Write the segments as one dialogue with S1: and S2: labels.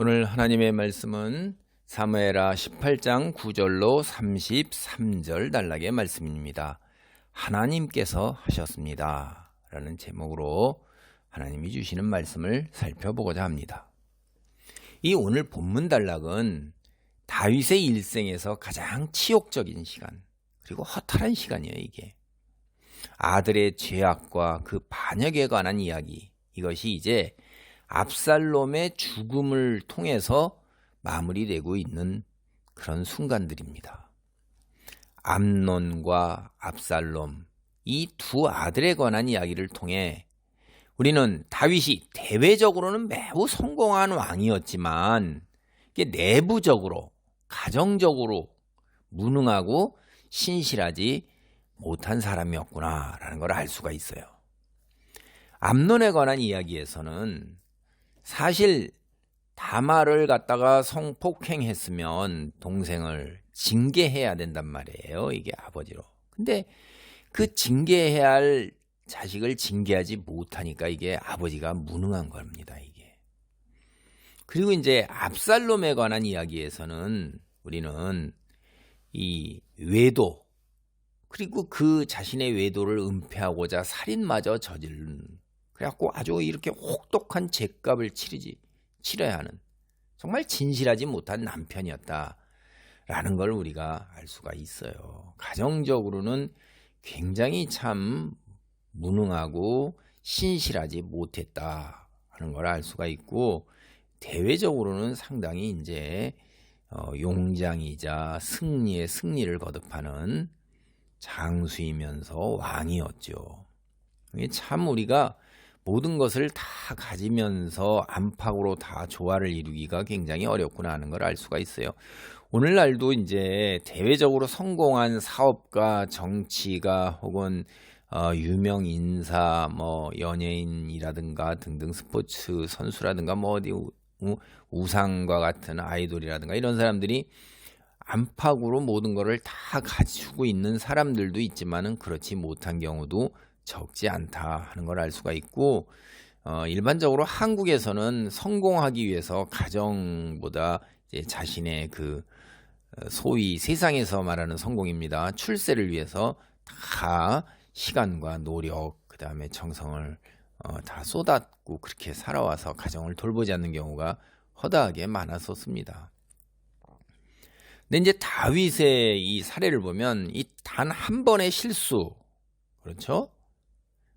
S1: 오늘 하나님의 말씀은 사무엘하 18장 9절로 33절 단락의 말씀입니다. 하나님께서 하셨습니다 라는 제목으로 하나님이 주시는 말씀을 살펴보고자 합니다. 이 오늘 본문 단락은 다윗의 일생에서 가장 치욕적인 시간, 그리고 허탈한 시간이에요. 이게 아들의 죄악과 그 반역에 관한 이야기, 이것이 이제 압살롬의 죽음을 통해서 마무리되고 있는 그런 순간들입니다. 암논과 압살롬, 이 두 아들에 관한 이야기를 통해 우리는 다윗이 대외적으로는 매우 성공한 왕이었지만 이게 내부적으로, 가정적으로 무능하고 신실하지 못한 사람이었구나라는 걸 알 수가 있어요. 암논에 관한 이야기에서는 사실 다말을 갖다가 성폭행했으면 동생을 징계해야 된단 말이에요. 이게 아버지로. 근데 그 징계해야 할 자식을 징계하지 못하니까 이게 아버지가 무능한 겁니다. 이게. 그리고 이제 압살롬에 관한 이야기에서는 우리는 이 외도, 그리고 그 자신의 외도를 은폐하고자 살인마저 저지른, 그래갖고 아주 이렇게 혹독한 죄값을 치러야 하는 정말 진실하지 못한 남편이었다라는 걸 우리가 알 수가 있어요. 가정적으로는 굉장히 참 무능하고 신실하지 못했다 하는 걸 알 수가 있고, 대외적으로는 상당히 이제 용장이자 승리의 승리를 거듭하는 장수이면서 왕이었죠. 참 우리가 모든 것을 다 가지면서 안팎으로 다 조화를 이루기가 굉장히 어렵구나 하는 걸 알 수가 있어요. 오늘날도 이제 대외적으로 성공한 사업가, 정치가 혹은 유명 인사, 연예인이라든가 등등 스포츠 선수라든가 어디 우상과 같은 아이돌이라든가 이런 사람들이 안팎으로 모든 것을 다 가지고 있는 사람들도 있지만은 그렇지 못한 경우도 적지 않다 하는 걸 알 수가 있고, 일반적으로 한국에서는 성공하기 위해서 가정보다 이제 자신의 그 소위 세상에서 말하는 성공입니다. 출세를 위해서 다 시간과 노력, 그 다음에 정성을 다 쏟았고 그렇게 살아와서 가정을 돌보지 않는 경우가 허다하게 많았었습니다. 근데 이제 다윗의 이 사례를 보면 이 단 한 번의 실수, 그렇죠?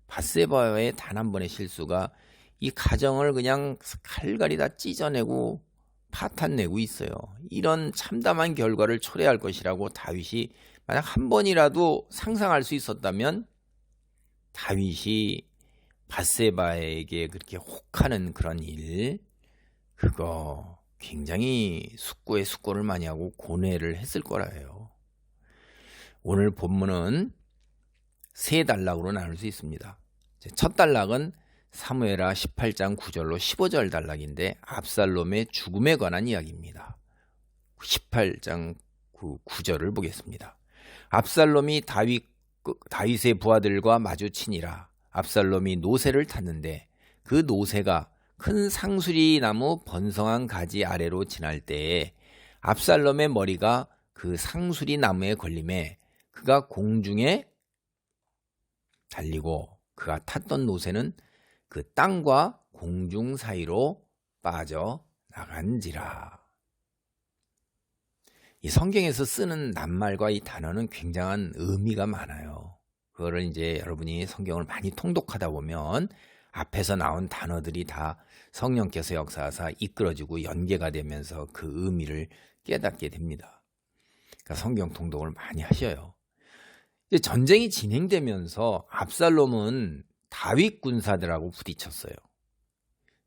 S1: 밧세바의 단 한 번의 실수가 이 가정을 그냥 칼갈이 다 찢어내고 파탄내고 있어요. 이런 참담한 결과를 초래할 것이라고 다윗이 만약 한 번이라도 상상할 수 있었다면 다윗이 밧세바에게 그렇게 혹하는 그런 일, 그거 굉장히 숙고에 숙고를 많이 하고 고뇌를 했을 거라 해요. 오늘 본문은 세 단락으로 나눌 수 있습니다. 첫 단락은 사무엘하 18장 9절로 15절 단락인데 압살롬의 죽음에 관한 이야기입니다. 18장 9절을 보겠습니다. 압살롬이 다윗의 부하들과 마주치니라. 압살롬이 노새를 탔는데 그 노새가 큰 상수리 나무 번성한 가지 아래로 지날 때에 압살롬의 머리가 그 상수리 나무에 걸림에 그가 공중에 달리고 그가 탔던 노새는 그 땅과 공중 사이로 빠져나간지라. 이 성경에서 쓰는 낱말과 이 단어는 굉장한 의미가 많아요. 그거를 이제 여러분이 성경을 많이 통독하다 보면 앞에서 나온 단어들이 다 성령께서 역사하사 이끌어지고 연계가 되면서 그 의미를 깨닫게 됩니다. 그러니까 성경 통독을 많이 하셔요. 이제 전쟁이 진행되면서 압살롬은 다윗 군사들하고 부딪혔어요.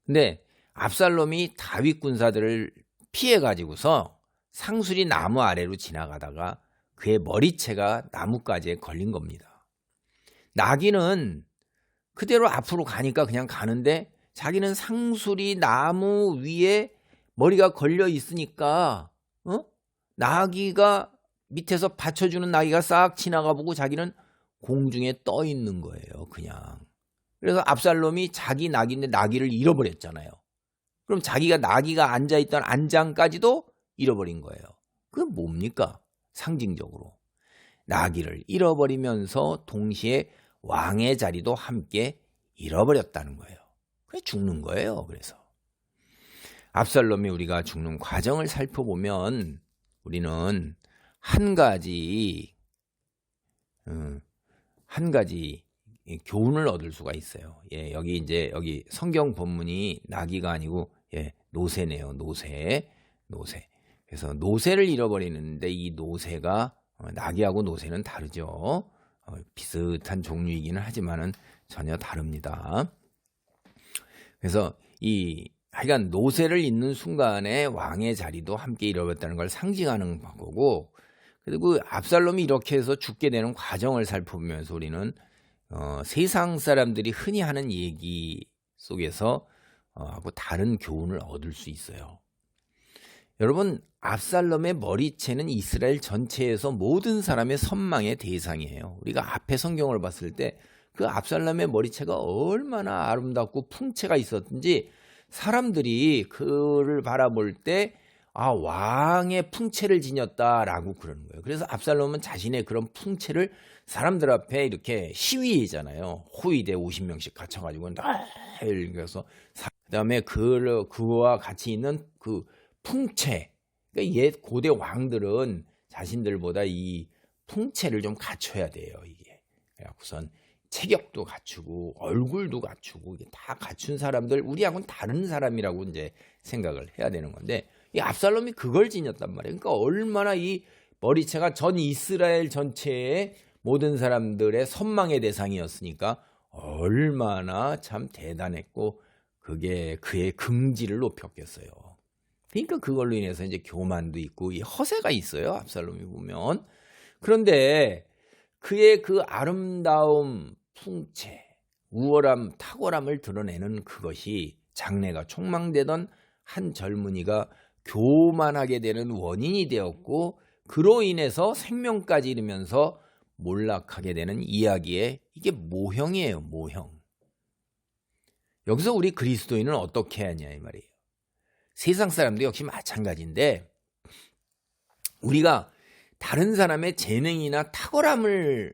S1: 근데 압살롬이 다윗 군사들을 피해가지고서 상수리 나무 아래로 지나가다가 그의 머리채가 나뭇가지에 걸린 겁니다. 나귀는 그대로 앞으로 가니까 그냥 가는데 자기는 상수리 나무 위에 머리가 걸려 있으니까 나귀가 밑에서 받쳐주는 나귀가 싹 지나가 보고 자기는 공중에 떠 있는 거예요. 그냥. 그래서 압살롬이 자기 나귀인데 나귀를 잃어버렸잖아요. 그럼 자기가 나귀가 앉아있던 안장까지도 잃어버린 거예요. 그건 뭡니까? 상징적으로. 나귀를 잃어버리면서 동시에 왕의 자리도 함께 잃어버렸다는 거예요. 그래 죽는 거예요. 그래서 압살롬이 우리가 죽는 과정을 살펴보면 우리는 한 가지 교훈을 얻을 수가 있어요. 예, 여기 성경 본문이 나귀가 아니고 노새네요. 노새. 그래서 노새를 잃어버리는데 이 노새가 나귀하고 노새는 다르죠. 비슷한 종류이기는 하지만은 전혀 다릅니다. 그래서 하여간 노새를 잇는 순간에 왕의 자리도 함께 잃어버렸다는 걸 상징하는 거고, 그리고 압살롬이 이렇게 해서 죽게 되는 과정을 살펴보면서 우리는 세상 사람들이 흔히 하는 얘기 속에서 하고 다른 교훈을 얻을 수 있어요. 여러분, 압살롬의 머리채는 이스라엘 전체에서 모든 사람의 선망의 대상이에요. 우리가 앞에 성경을 봤을 때 그 압살롬의 머리채가 얼마나 아름답고 풍채가 있었든지 사람들이 그를 바라볼 때 왕의 풍채를 지녔다라고 그러는 거예요. 그래서 압살롬은 자신의 그런 풍채를 사람들 앞에 이렇게 시위잖아요. 호위대 50명씩 갖춰가지고 그래서 그다음에 그와 같이 있는 그 풍채. 그러니까 옛 고대 왕들은 자신들보다 이 풍채를 좀 갖춰야 돼요. 이게. 그래갖고선 체격도 갖추고 얼굴도 갖추고 이게 다 갖춘 사람들, 우리하고는 다른 사람이라고 이제 생각을 해야 되는 건데 이 압살롬이 그걸 지녔단 말이에요. 그러니까 얼마나 이 머리채가 전 이스라엘 전체의 모든 사람들의 선망의 대상이었으니까 얼마나 참 대단했고 그게 그의 긍지를 높였겠어요. 그러니까 그걸로 인해서 이제 교만도 있고 이 허세가 있어요. 압살롬이 보면. 그런데 그의 그 아름다움, 풍채, 우월함, 탁월함을 드러내는 그것이 장래가 촉망되던 한 젊은이가 교만하게 되는 원인이 되었고 그로 인해서 생명까지 잃으면서 몰락하게 되는 이야기의 이게 모형이에요. 모형. 여기서 우리 그리스도인은 어떻게 하냐 이 말이에요. 세상 사람도 역시 마찬가지인데 우리가 다른 사람의 재능이나 탁월함을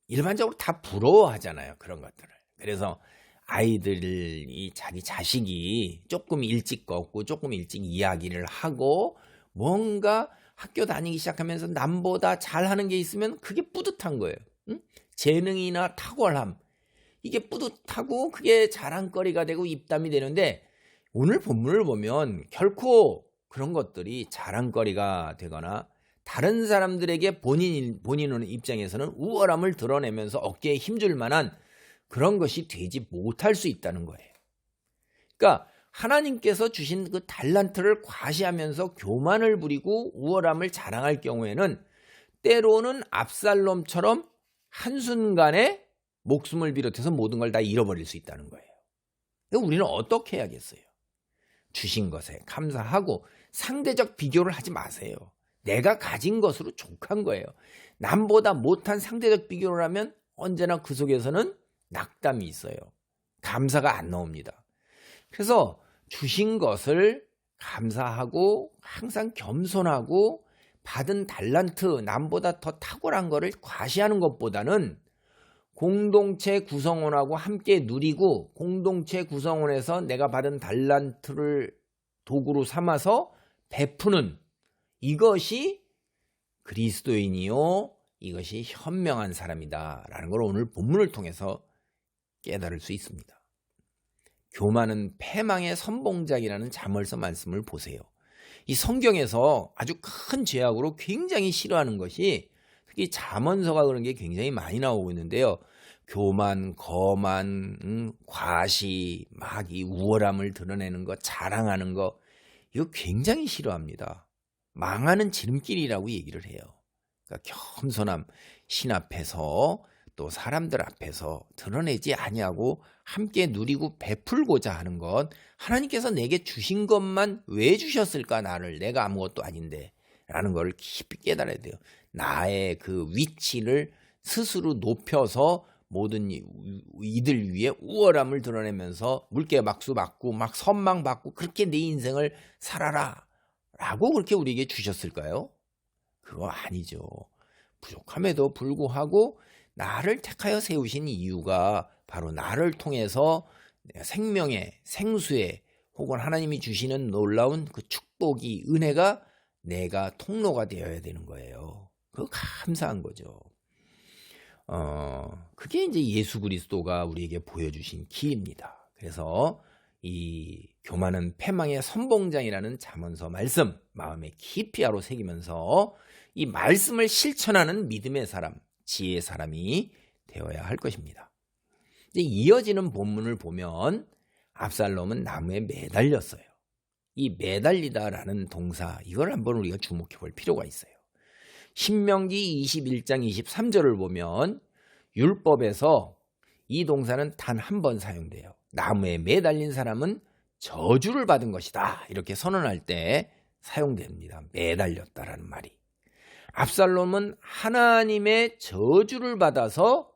S1: 일반적으로 다 부러워하잖아요. 그런 것들을. 그래서 아이들이 자기 자식이 조금 일찍 걷고 조금 일찍 이야기를 하고 뭔가 학교 다니기 시작하면서 남보다 잘하는 게 있으면 그게 뿌듯한 거예요. 응? 재능이나 탁월함. 이게 뿌듯하고 그게 자랑거리가 되고 입담이 되는데 오늘 본문을 보면 결코 그런 것들이 자랑거리가 되거나 다른 사람들에게 본인의 입장에서는 우월함을 드러내면서 어깨에 힘줄 만한 그런 것이 되지 못할 수 있다는 거예요. 그러니까 하나님께서 주신 그 달란트를 과시하면서 교만을 부리고 우월함을 자랑할 경우에는 때로는 압살롬처럼 한순간에 목숨을 비롯해서 모든 걸 다 잃어버릴 수 있다는 거예요. 우리는 어떻게 해야겠어요? 주신 것에 감사하고 상대적 비교를 하지 마세요. 내가 가진 것으로 족한 거예요. 남보다 못한 상대적 비교를 하면 언제나 그 속에서는 낙담이 있어요. 감사가 안 나옵니다. 그래서 주신 것을 감사하고 항상 겸손하고 받은 달란트, 남보다 더 탁월한 것을 과시하는 것보다는 공동체 구성원하고 함께 누리고 공동체 구성원에서 내가 받은 달란트를 도구로 삼아서 베푸는 이것이 그리스도인이요, 이것이 현명한 사람이다라는 걸 오늘 본문을 통해서 깨달을 수 있습니다. 교만은 패망의 선봉작이라는 자물서 말씀을 보세요. 이 성경에서 아주 큰 죄악으로 굉장히 싫어하는 것이 특히 잠언서가 그런 게 굉장히 많이 나오고 있는데요. 교만, 거만, 과시, 막 이 우월함을 드러내는 것, 자랑하는 것 이거 굉장히 싫어합니다. 망하는 지름길이라고 얘기를 해요. 그러니까 겸손함, 신 앞에서 또 사람들 앞에서 드러내지 아니하고 함께 누리고 베풀고자 하는 것, 하나님께서 내게 주신 것만 왜 주셨을까 나를, 내가 아무것도 아닌데 라는 걸 깊이 깨달아야 돼요. 나의 그 위치를 스스로 높여서 모든 이들 위에 우월함을 드러내면서 물개박수 맞고 막 선망받고 그렇게 내 인생을 살아라 라고 그렇게 우리에게 주셨을까요? 그거 아니죠. 부족함에도 불구하고 나를 택하여 세우신 이유가 바로 나를 통해서 생명의 생수의 혹은 하나님이 주시는 놀라운 그 축복이 은혜가 내가 통로가 되어야 되는 거예요. 그거 감사한 거죠. 그게 이제 예수 그리스도가 우리에게 보여주신 길입니다. 그래서 이 교만은 패망의 선봉장이라는 잠언서 말씀 마음에 깊이 하로 새기면서 이 말씀을 실천하는 믿음의 사람, 지혜의 사람이 되어야 할 것입니다. 이제 이어지는 본문을 보면 압살롬은 나무에 매달렸어요. 이 매달리다라는 동사 이걸 한번 우리가 주목해 볼 필요가 있어요. 신명기 21장 23절을 보면 율법에서 이 동사는 단 한 번 사용돼요. 나무에 매달린 사람은 저주를 받은 것이다. 이렇게 선언할 때 사용됩니다. 매달렸다라는 말이. 압살롬은 하나님의 저주를 받아서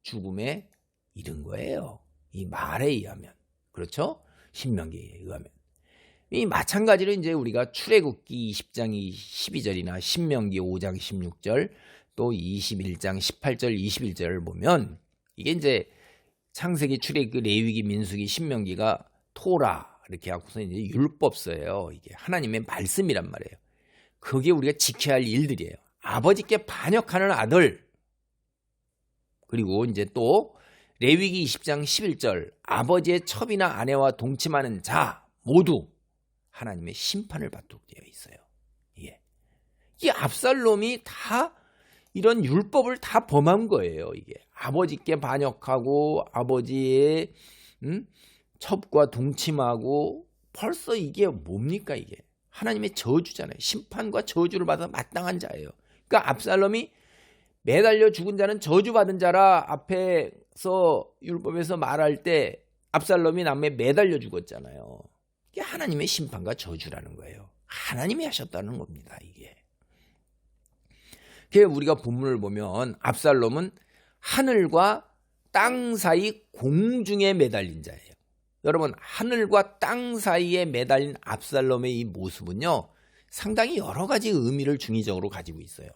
S1: 죽음에 이른 거예요. 이 말에 의하면. 그렇죠? 신명기에 의하면. 이 마찬가지로 이제 우리가 출애굽기 20장 12절이나 신명기 5장 16절 또 21장 18절 21절을 보면 이게 이제 창세기, 출애굽기, 레위기, 민수기, 신명기가 토라 이렇게 하고서 이제 율법서예요. 이게 하나님의 말씀이란 말이에요. 그게 우리가 지켜야 할 일들이에요. 아버지께 반역하는 아들. 그리고 이제 또 레위기 20장 11절 아버지의 첩이나 아내와 동침하는 자 모두 하나님의 심판을 받도록 되어 있어요. 예. 이 압살롬이 다 이런 율법을 다 범한 거예요. 이게 아버지께 반역하고 아버지의 첩과 동침하고 벌써 이게 뭡니까 이게 하나님의 저주잖아요. 심판과 저주를 받아 마땅한 자예요. 그러니까 압살롬이 매달려 죽은 자는 저주받은 자라 앞에서 율법에서 말할 때 압살롬이 나무에 매달려 죽었잖아요. 이게 하나님의 심판과 저주라는 거예요. 하나님이 하셨다는 겁니다. 이게. 우리가 본문을 보면 압살롬은 하늘과 땅 사이 공중에 매달린 자예요. 여러분 하늘과 땅 사이에 매달린 압살롬의 이 모습은요. 상당히 여러 가지 의미를 중의적으로 가지고 있어요.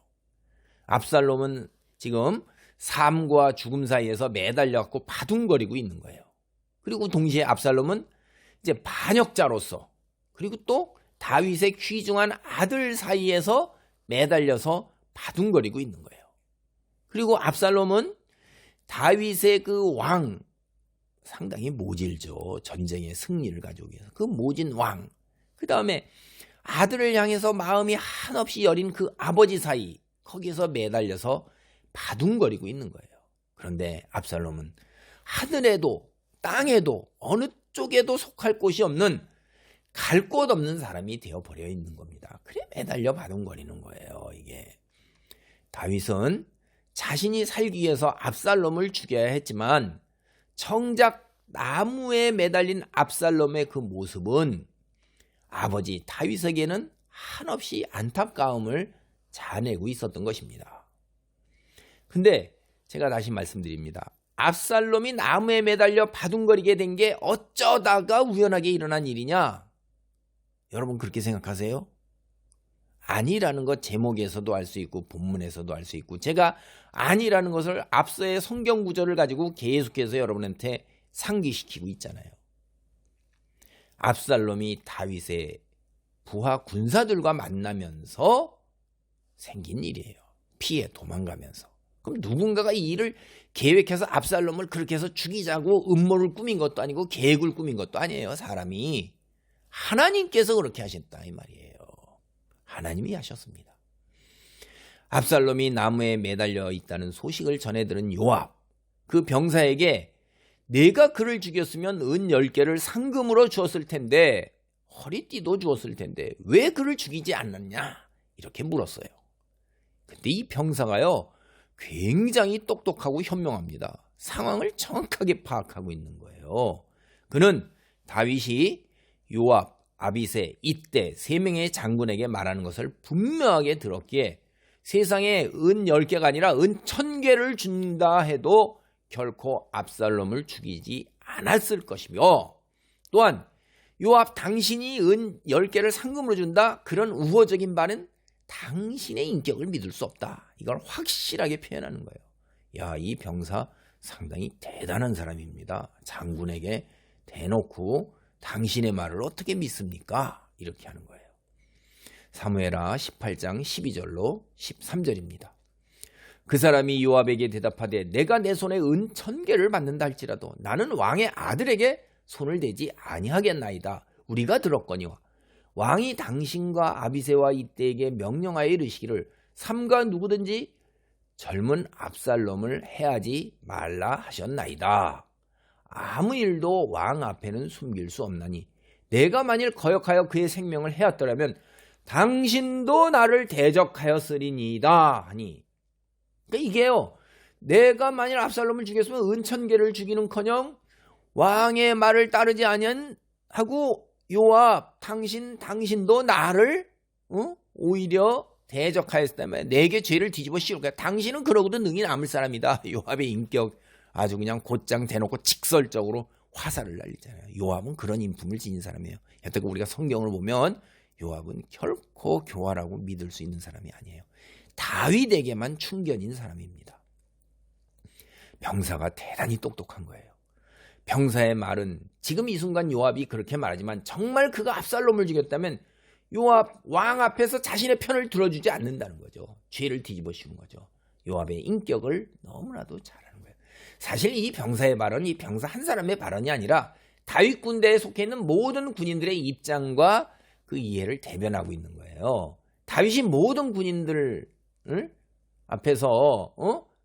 S1: 압살롬은 지금 삶과 죽음 사이에서 매달려갖고 바둥거리고 있는 거예요. 그리고 동시에 압살롬은 이제 반역자로서 그리고 또 다윗의 귀중한 아들 사이에서 매달려서 바둥거리고 있는 거예요. 그리고 압살롬은 다윗의 그 왕 상당히 모질죠. 전쟁의 승리를 가져오기 위해서 그 모진 왕 그 다음에 아들을 향해서 마음이 한없이 여린 그 아버지 사이 거기서 매달려서 바둥거리고 있는 거예요. 그런데 압살롬은 하늘에도 땅에도 어느 쪽에도 속할 곳이 없는 갈 곳 없는 사람이 되어버려 있는 겁니다. 그래 매달려 바둥거리는 거예요. 이게 다윗은 자신이 살기 위해서 압살롬을 죽여야 했지만 정작 나무에 매달린 압살롬의 그 모습은 아버지 다윗에게는 한없이 안타까움을 자아내고 있었던 것입니다. 근데 제가 다시 말씀드립니다. 압살롬이 나무에 매달려 바둥거리게 된 게 어쩌다가 우연하게 일어난 일이냐? 여러분 그렇게 생각하세요? 아니라는 것 제목에서도 알 수 있고 본문에서도 알 수 있고 제가 아니라는 것을 앞서의 성경 구절을 가지고 계속해서 여러분한테 상기시키고 있잖아요. 압살롬이 다윗의 부하 군사들과 만나면서 생긴 일이에요. 피해 도망가면서. 그럼 누군가가 이 일을 계획해서 압살롬을 그렇게 해서 죽이자고 음모를 꾸민 것도 아니고 계획을 꾸민 것도 아니에요. 사람이. 하나님께서 그렇게 하셨다 이 말이에요. 하나님이 하셨습니다. 압살롬이 나무에 매달려 있다는 소식을 전해들은 요압 그 병사에게 내가 그를 죽였으면 은 10개를 상금으로 주었을 텐데 허리띠도 주었을 텐데 왜 그를 죽이지 않았냐 이렇게 물었어요. 근데 이 병사가요 굉장히 똑똑하고 현명합니다. 상황을 정확하게 파악하고 있는 거예요. 그는 다윗이 요압, 아비새, 이때 3명의 장군에게 말하는 것을 분명하게 들었기에 세상에 은 10개가 아니라 은 1000개를 준다 해도 결코 압살롬을 죽이지 않았을 것이며, 또한 요압 당신이 은 10개를 상금으로 준다, 그런 우호적인 말은 당신의 인격을 믿을 수 없다. 이걸 확실하게 표현하는 거예요. 야, 이 병사 상당히 대단한 사람입니다. 장군에게 대놓고 당신의 말을 어떻게 믿습니까? 이렇게 하는 거예요. 사무엘하 18장 12절로 13절입니다. 그 사람이 요압에게 대답하되 내가 내 손에 은 1000개를 받는다 할지라도 나는 왕의 아들에게 손을 대지 아니하겠나이다. 우리가 들었거니와 왕이 당신과 아비새와 이때에게 명령하여 이르시기를 삼가 누구든지 젊은 압살롬을 해하지 말라 하셨나이다. 아무 일도 왕 앞에는 숨길 수 없나니 내가 만일 거역하여 그의 생명을 해왔더라면 당신도 나를 대적하였으리니이다 하니, 그러니까 이게요, 내가 만일 압살롬을 죽였으면 은 1000개를 주기는커녕 왕의 말을 따르지 아니하고 요압 당신도 나를 오히려 대적하였다면 내게 죄를 뒤집어 씌울 거야. 당신은 그러고도 능히 남을 사람이다. 요압의 인격 아주 그냥 곧장 대놓고 직설적으로 화살을 날리잖아요. 요압은 그런 인품을 지닌 사람이에요. 여태껏 우리가 성경을 보면 요압은 결코 교활하고 믿을 수 있는 사람이 아니에요. 다윗에게만 충견인 사람입니다. 병사가 대단히 똑똑한 거예요. 병사의 말은 지금 이 순간 요압이 그렇게 말하지만 정말 그가 압살롬을 죽였다면 요압 왕 앞에서 자신의 편을 들어주지 않는다는 거죠. 죄를 뒤집어 씌운 거죠. 요압의 인격을 너무나도 잘 아는 거예요. 사실 이 병사의 발언은 이 병사 한 사람의 발언이 아니라 다윗 군대에 속해 있는 모든 군인들의 입장과 그 이해를 대변하고 있는 거예요. 다윗이 모든 군인들 앞에서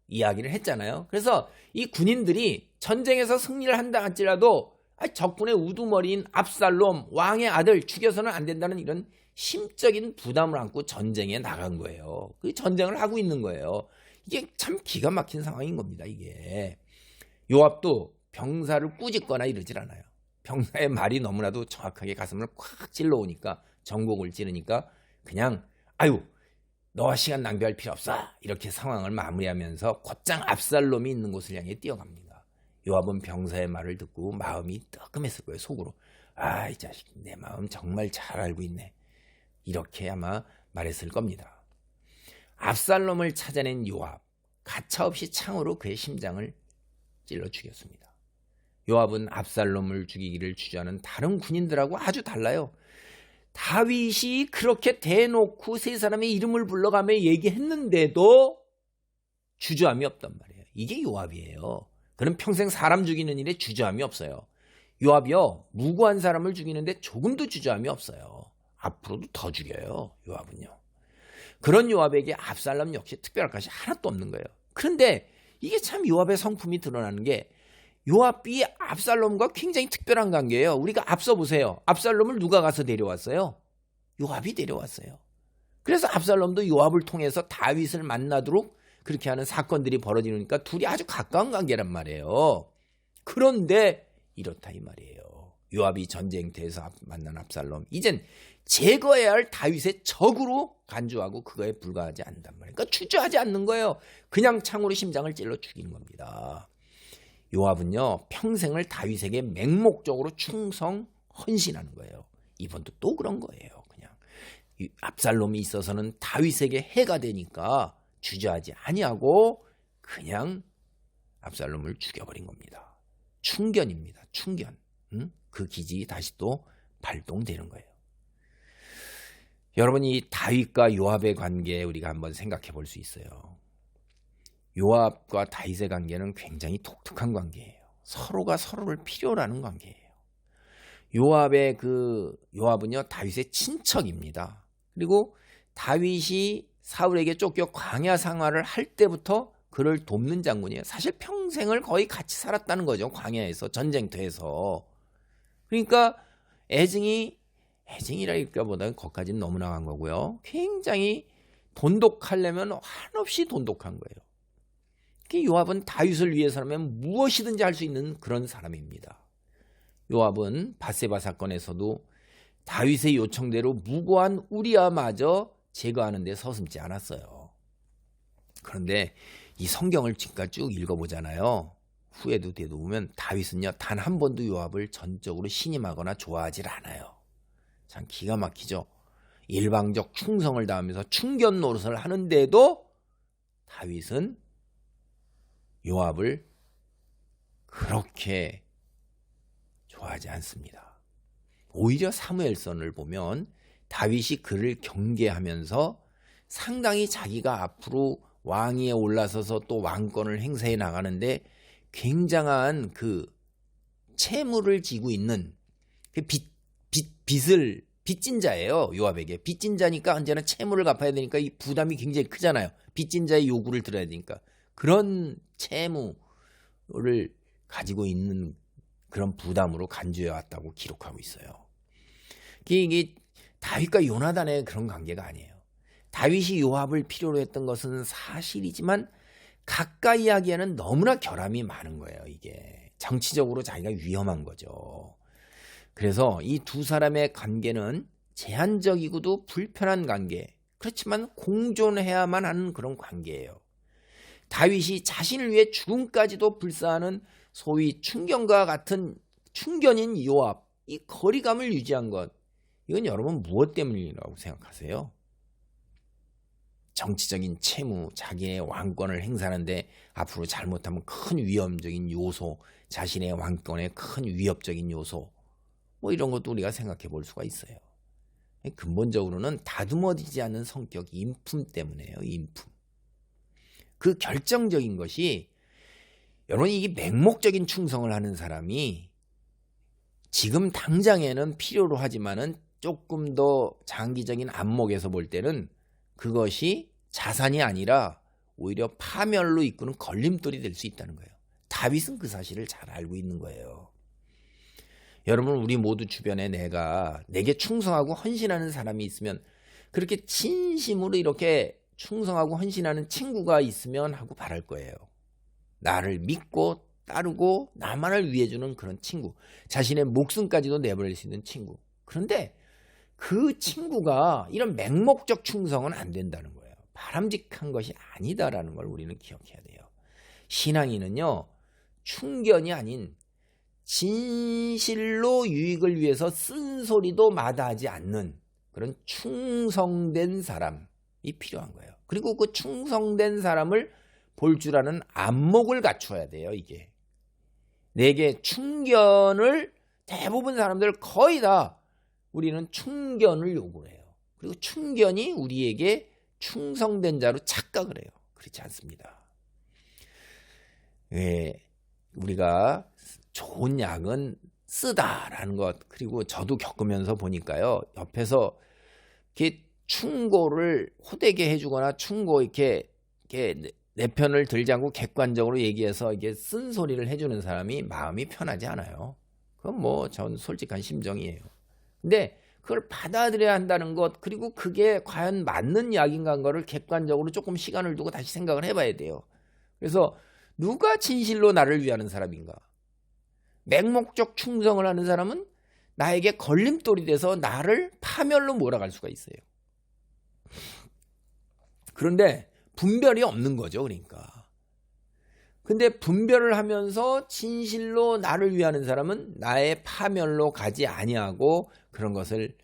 S1: 이야기를 했잖아요. 그래서 이 군인들이 전쟁에서 승리를 한다 할지라도 적군의 우두머리인 압살롬 왕의 아들 죽여서는 안 된다는 이런 심적인 부담을 안고 전쟁에 나간 거예요. 그 전쟁을 하고 있는 거예요. 이게 참 기가 막힌 상황인 겁니다. 이게 요압도 병사를 꾸짖거나 이러질 않아요. 병사의 말이 너무나도 정확하게 가슴을 콱 찔러오니까, 정곡을 찌르니까 그냥 아유 너와 시간 낭비할 필요 없어, 이렇게 상황을 마무리하면서 곧장 압살롬이 있는 곳을 향해 뛰어갑니다. 요압은 병사의 말을 듣고 마음이 뜨끔했을 거예요. 속으로 이 자식 내 마음 정말 잘 알고 있네, 이렇게 아마 말했을 겁니다. 압살롬을 찾아낸 요압, 가차없이 창으로 그의 심장을 찔러 죽였습니다. 요압은 압살롬을 죽이기를 주저하는 다른 군인들하고 아주 달라요. 다윗이 그렇게 대놓고 세 사람의 이름을 불러가며 얘기했는데도 주저함이 없단 말이에요. 이게 요압이에요. 그는 평생 사람 죽이는 일에 주저함이 없어요. 요압이요, 무고한 사람을 죽이는데 조금도 주저함이 없어요. 앞으로도 더 죽여요, 요압은요. 그런 요압에게 압살롬 역시 특별할 것이 하나도 없는 거예요. 그런데 이게 참 요압의 성품이 드러나는 게, 요압이 압살롬과 굉장히 특별한 관계예요. 우리가 앞서 보세요. 압살롬을 누가 가서 데려왔어요? 요압이 데려왔어요. 그래서 압살롬도 요압을 통해서 다윗을 만나도록 그렇게 하는 사건들이 벌어지니까 둘이 아주 가까운 관계란 말이에요. 그런데 이렇다 이 말이에요. 요압이 전쟁터에서 만난 압살롬, 이젠 제거해야 할 다윗의 적으로 간주하고 그거에 불과하지 않단 말이에요. 그러니까 주저하지 않는 거예요. 그냥 창으로 심장을 찔러 죽이는 겁니다. 요압은요, 평생을 다윗에게 맹목적으로 충성 헌신하는 거예요. 이번도 또 그런 거예요. 그냥 압살롬이 있어서는 다윗에게 해가 되니까 주저하지 아니하고 그냥 압살롬을 죽여버린 겁니다. 충견입니다. 충견. 그 기질이 다시 또 발동되는 거예요. 여러분, 이 다윗과 요압의 관계 우리가 한번 생각해 볼 수 있어요. 요압과 다윗의 관계는 굉장히 독특한 관계예요. 서로가 서로를 필요로 하는 관계예요. 요압은요, 다윗의 친척입니다. 그리고 다윗이 사울에게 쫓겨 광야 생활을 할 때부터 그를 돕는 장군이에요. 사실 평생을 거의 같이 살았다는 거죠. 광야에서, 전쟁터에서. 그러니까 애증이라기보다는 거기까지는 너무 나간 거고요. 굉장히 돈독하려면 한없이 돈독한 거예요. 요압은 다윗을 위해서라면 무엇이든지 할 수 있는 그런 사람입니다. 요압은 밧세바 사건에서도 다윗의 요청대로 무고한 우리아마저 제거하는 데 서슴지 않았어요. 그런데 이 성경을 지금까지 쭉 읽어보잖아요. 후에도 되도 보면 다윗은요 단 한 번도 요압을 전적으로 신임하거나 좋아하질 않아요. 참 기가 막히죠. 일방적 충성을 다하면서 충견 노릇을 하는데도 다윗은 요압을 그렇게 좋아하지 않습니다. 오히려 사무엘서를 보면 다윗이 그를 경계하면서 상당히 자기가 앞으로 왕위에 올라서서 또 왕권을 행사해 나가는데 굉장한 그 채무를 지고 있는 그 빚을 빚진 자예요. 요압에게 빚진 자니까 언제나 채무를 갚아야 되니까 이 부담이 굉장히 크잖아요. 빚진 자의 요구를 들어야 되니까 그런 채무를 가지고 있는 그런 부담으로 간주해 왔다고 기록하고 있어요. 이게 다윗과 요나단의 그런 관계가 아니에요. 다윗이 요압을 필요로 했던 것은 사실이지만 가까이 하기에는 너무나 결함이 많은 거예요. 이게 정치적으로 자기가 위험한 거죠. 그래서 이 두 사람의 관계는 제한적이고도 불편한 관계, 그렇지만 공존해야만 하는 그런 관계예요. 다윗이 자신을 위해 죽음까지도 불사하는 소위 충견과 같은 충견인 요압, 이 거리감을 유지한 것, 이건 여러분 무엇 때문이라고 생각하세요? 정치적인 채무, 자기의 왕권을 행사하는데 앞으로 잘못하면 큰 위험적인 요소, 자신의 왕권에 큰 위협적인 요소, 뭐 이런 것도 우리가 생각해 볼 수가 있어요. 근본적으로는 다듬어지지 않는 성격, 인품 때문에요. 인품. 그 결정적인 것이 여러분 이게 맹목적인 충성을 하는 사람이 지금 당장에는 필요로 하지만은 조금 더 장기적인 안목에서 볼 때는 그것이 자산이 아니라 오히려 파멸로 이끄는 걸림돌이 될 수 있다는 거예요. 다윗은 그 사실을 잘 알고 있는 거예요. 여러분 우리 모두 주변에 내게 충성하고 헌신하는 사람이 있으면 그렇게 진심으로 이렇게 충성하고 헌신하는 친구가 있으면 하고 바랄 거예요. 나를 믿고 따르고 나만을 위해주는 그런 친구, 자신의 목숨까지도 내버릴 수 있는 친구. 그런데 그 친구가 이런 맹목적 충성은 안 된다는 거예요. 바람직한 것이 아니다라는 걸 우리는 기억해야 돼요. 신앙인은요 충견이 아닌 진실로 유익을 위해서 쓴소리도 마다하지 않는 그런 충성된 사람이 필요한 거예요. 그리고 그 충성된 사람을 볼 줄 아는 안목을 갖춰야 돼요. 이게 내게 충견을 대부분 사람들 거의 다 우리는 충견을 요구해요. 그리고 충견이 우리에게 충성된 자로 착각을 해요. 그렇지 않습니다. 우리가 좋은 약은 쓰다라는 것, 그리고 저도 겪으면서 보니까요, 옆에서 이렇게 충고를 호되게 해주거나 충고 이렇게 내 편을 들지 않고 객관적으로 얘기해서 이게 쓴소리를 해주는 사람이 마음이 편하지 않아요. 그건 뭐 전 솔직한 심정이에요. 근데 그걸 받아들여야 한다는 것, 그리고 그게 과연 맞는 약인가 한 거를 객관적으로 조금 시간을 두고 다시 생각을 해봐야 돼요. 그래서 누가 진실로 나를 위하는 사람인가? 맹목적 충성을 하는 사람은 나에게 걸림돌이 돼서 나를 파멸로 몰아갈 수가 있어요. 그런데 분별이 없는 거죠. 그러니까. 근데 분별을 하면서 진실로 나를 위하는 사람은 나의 파멸로 가지 아니하고 그런 것을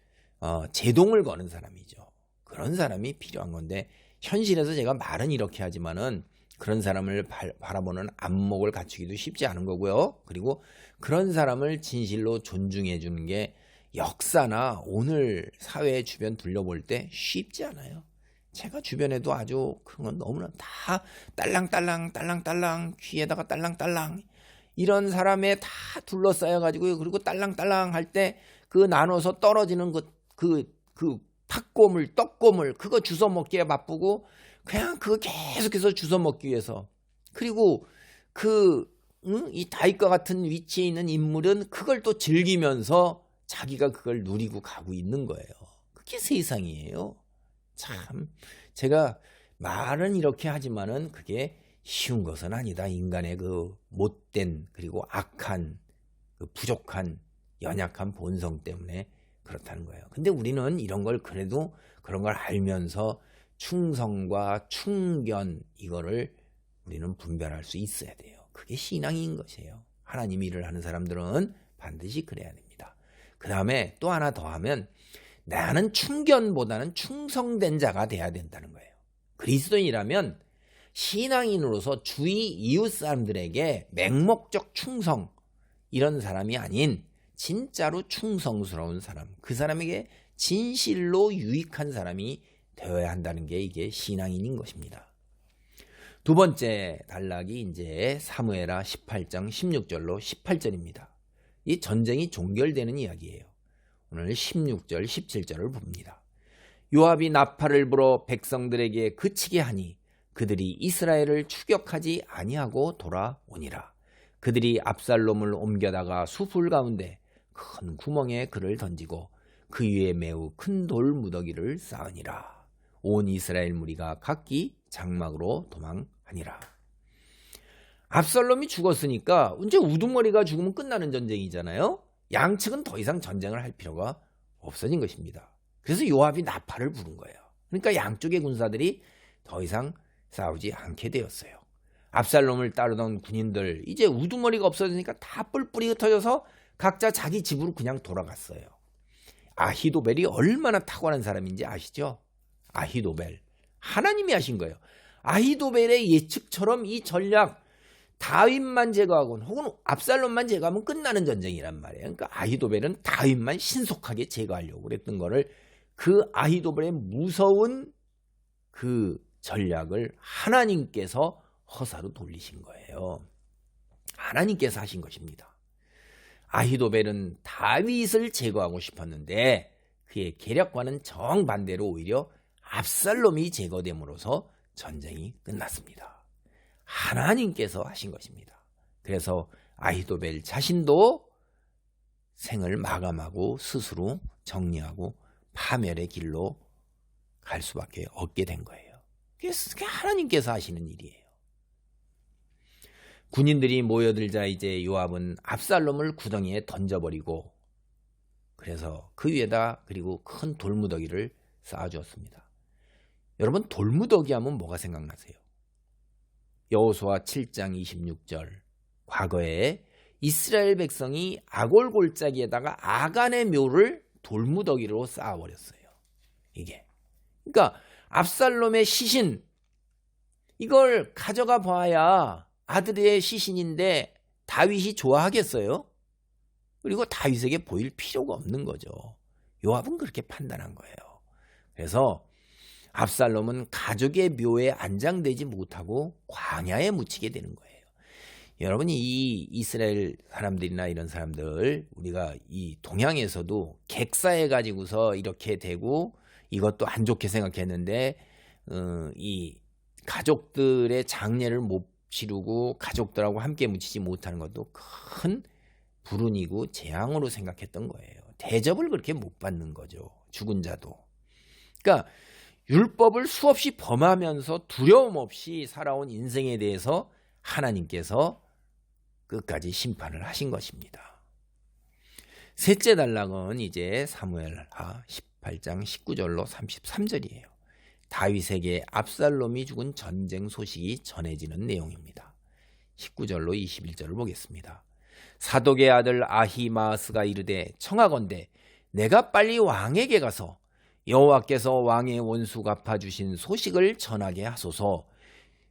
S1: 제동을 거는 사람이죠. 그런 사람이 필요한 건데 현실에서 제가 말은 이렇게 하지만은 그런 사람을 바라보는 안목을 갖추기도 쉽지 않은 거고요. 그리고 그런 사람을 진실로 존중해 주는 게 역사나 오늘 사회 주변 둘러볼 때 쉽지 않아요. 제가 주변에도 아주 그런 건 너무나 다 딸랑딸랑 귀에다가 딸랑딸랑 이런 사람에 다 둘러싸여 가지고요. 그리고 딸랑딸랑 할 때 그 나눠서 떨어지는 그 팥고물, 떡고물 그거 주워 먹기에 바쁘고 그냥 그거 계속해서 주워 먹기 위해서, 그리고 이 다윗과 같은 위치에 있는 인물은 그걸 또 즐기면서 자기가 그걸 누리고 가고 있는 거예요. 그게 세상이에요. 참 제가 말은 이렇게 하지만은 그게 쉬운 것은 아니다. 인간의 그 못된 그리고 악한 그 부족한 연약한 본성 때문에 그렇다는 거예요. 근데 우리는 이런 걸 그래도 그런 걸 알면서 충성과 충견 이거를 우리는 분별할 수 있어야 돼요. 그게 신앙인 것이에요. 하나님 일을 하는 사람들은 반드시 그래야 됩니다. 그 다음에 또 하나 더 하면 나는 충견보다는 충성된 자가 돼야 된다는 거예요. 그리스도인이라면 신앙인으로서 주위 이웃 사람들에게 맹목적 충성, 이런 사람이 아닌 진짜로 충성스러운 사람, 그 사람에게 진실로 유익한 사람이 되어야 한다는 게 이게 신앙인인 것입니다. 두 번째 단락이 이제 사무엘하 18장 16절로 18절입니다. 이 전쟁이 종결되는 이야기예요. 오늘 16절 17절을 봅니다. 요압이 나팔을 불어 백성들에게 그치게 하니 그들이 이스라엘을 추격하지 아니하고 돌아오니라. 그들이 압살롬을 옮겨다가 수풀 가운데 큰 구멍에 그를 던지고 그 위에 매우 큰 돌 무더기를 쌓으니라. 온 이스라엘 무리가 각기 장막으로 도망하니라. 압살롬이 죽었으니까 이제 우두머리가 죽으면 끝나는 전쟁이잖아요. 양측은 더 이상 전쟁을 할 필요가 없어진 것입니다. 그래서 요압이 나팔을 부른 거예요. 그러니까 양쪽의 군사들이 더 이상 싸우지 않게 되었어요. 압살롬을 따르던 군인들 이제 우두머리가 없어지니까 다 뿔뿔이 흩어져서 각자 자기 집으로 그냥 돌아갔어요. 아히도벨이 얼마나 탁월한 사람인지 아시죠? 아히도벨, 하나님이 하신 거예요. 아히도벨의 예측처럼 이 전략, 다윗만 제거하고 혹은 압살롬만 제거하면 끝나는 전쟁이란 말이에요. 그러니까 아히도벨은 다윗만 신속하게 제거하려고 그랬던 거를, 그 아히도벨의 무서운 그 전략을 하나님께서 허사로 돌리신 거예요. 하나님께서 하신 것입니다. 아히도벨은 다윗을 제거하고 싶었는데 그의 계략과는 정반대로 오히려 압살롬이 제거됨으로써 전쟁이 끝났습니다. 하나님께서 하신 것입니다. 그래서 아히도벨 자신도 생을 마감하고 스스로 정리하고 파멸의 길로 갈 수밖에 없게 된 거예요. 그게 하나님께서 하시는 일이에요. 군인들이 모여들자 이제 요압은 압살롬을 구덩이에 던져버리고 그래서 그 위에다 그리고 큰 돌무더기를 쌓아주었습니다. 여러분, 돌무더기 하면 뭐가 생각나세요? 여호수아 7장 26절, 과거에 이스라엘 백성이 아골 골짜기에다가 아간의 묘를 돌무더기로 쌓아버렸어요. 이게 그러니까 압살롬의 시신, 이걸 가져가 봐야 아들의 시신인데 다윗이 좋아하겠어요? 그리고 다윗에게 보일 필요가 없는 거죠. 요압은 그렇게 판단한 거예요. 그래서 압살롬은 가족의 묘에 안장되지 못하고 광야에 묻히게 되는 거예요. 여러분이 이 이스라엘 사람들이나 이런 사람들, 우리가 이 동양에서도 객사해 가지고서 이렇게 되고 이것도 안 좋게 생각했는데 이 가족들의 장례를 못 치르고 가족들하고 함께 묻히지 못하는 것도 큰 불운이고 재앙으로 생각했던 거예요. 대접을 그렇게 못 받는 거죠. 죽은 자도. 그러니까 율법을 수없이 범하면서 두려움 없이 살아온 인생에 대해서 하나님께서 끝까지 심판을 하신 것입니다. 셋째 단락은 이제 사무엘하 18장 19절로 33절이에요. 다윗에게 압살롬이 죽은 전쟁 소식이 전해지는 내용입니다. 19절로 21절을 보겠습니다. 사독의 아들 아히마아스가 이르되 청하건대 내가 빨리 왕에게 가서 여호와께서 왕의 원수 갚아주신 소식을 전하게 하소서.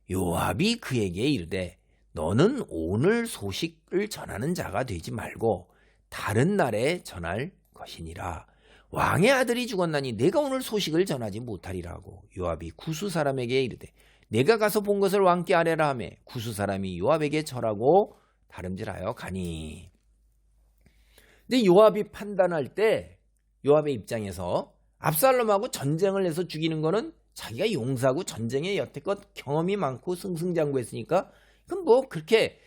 S1: 요압이 그에게 이르되 너는 오늘 소식을 전하는 자가 되지 말고 다른 날에 전할 것이니라. 왕의 아들이 죽었나니 내가 오늘 소식을 전하지 못하리라 하고 요압이 구스 사람에게 이르되 내가 가서 본 것을 왕께 아뢰라 하며 구스 사람이 요압에게 절하고 다름질하여 가니. 근데 요압이 판단할 때 요압의 입장에서 압살롬하고 전쟁을 해서 죽이는 거는 자기가 용사고 전쟁에 여태껏 경험이 많고 승승장구했으니까 그건 뭐 그렇게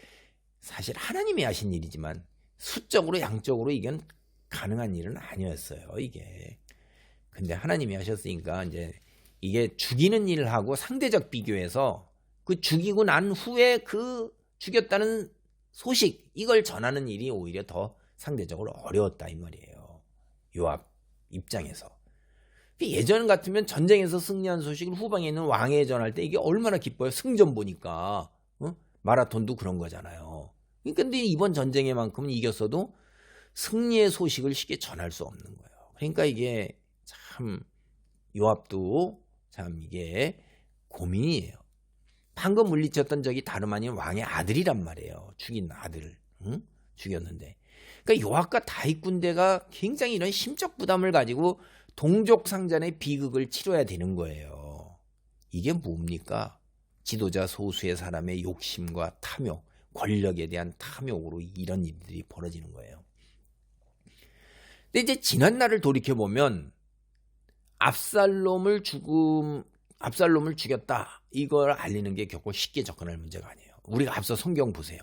S1: 사실 하나님이 하신 일이지만 수적으로 양적으로 이건 가능한 일은 아니었어요, 이게. 근데 하나님이 하셨으니까 이제 이게 죽이는 일하고 상대적 비교해서 그 죽이고 난 후에 그 죽였다는 소식, 이걸 전하는 일이 오히려 더 상대적으로 어려웠다 이 말이에요. 요압 입장에서. 예전 같으면 전쟁에서 승리한 소식을 후방에 있는 왕에게 전할 때 이게 얼마나 기뻐요. 승전 보니까 마라톤도 그런 거잖아요. 근데 이번 전쟁에만큼은 이겼어도 승리의 소식을 쉽게 전할 수 없는 거예요. 그러니까 이게 참 요압도 참 이게 고민이에요. 방금 물리쳤던 적이 다름 아닌 왕의 아들이란 말이에요. 죽인 아들을 죽였는데. 그러니까 요압과 다윗 군대가 굉장히 이런 심적 부담을 가지고 동족상잔의 비극을 치러야 되는 거예요. 이게 뭡니까? 지도자 소수의 사람의 욕심과 탐욕, 권력에 대한 탐욕으로 이런 일들이 벌어지는 거예요. 근데 이제 지난 날을 돌이켜 보면 압살롬을 죽였다. 이걸 알리는 게 결코 쉽게 접근할 문제가 아니에요. 우리가 앞서 성경 보세요.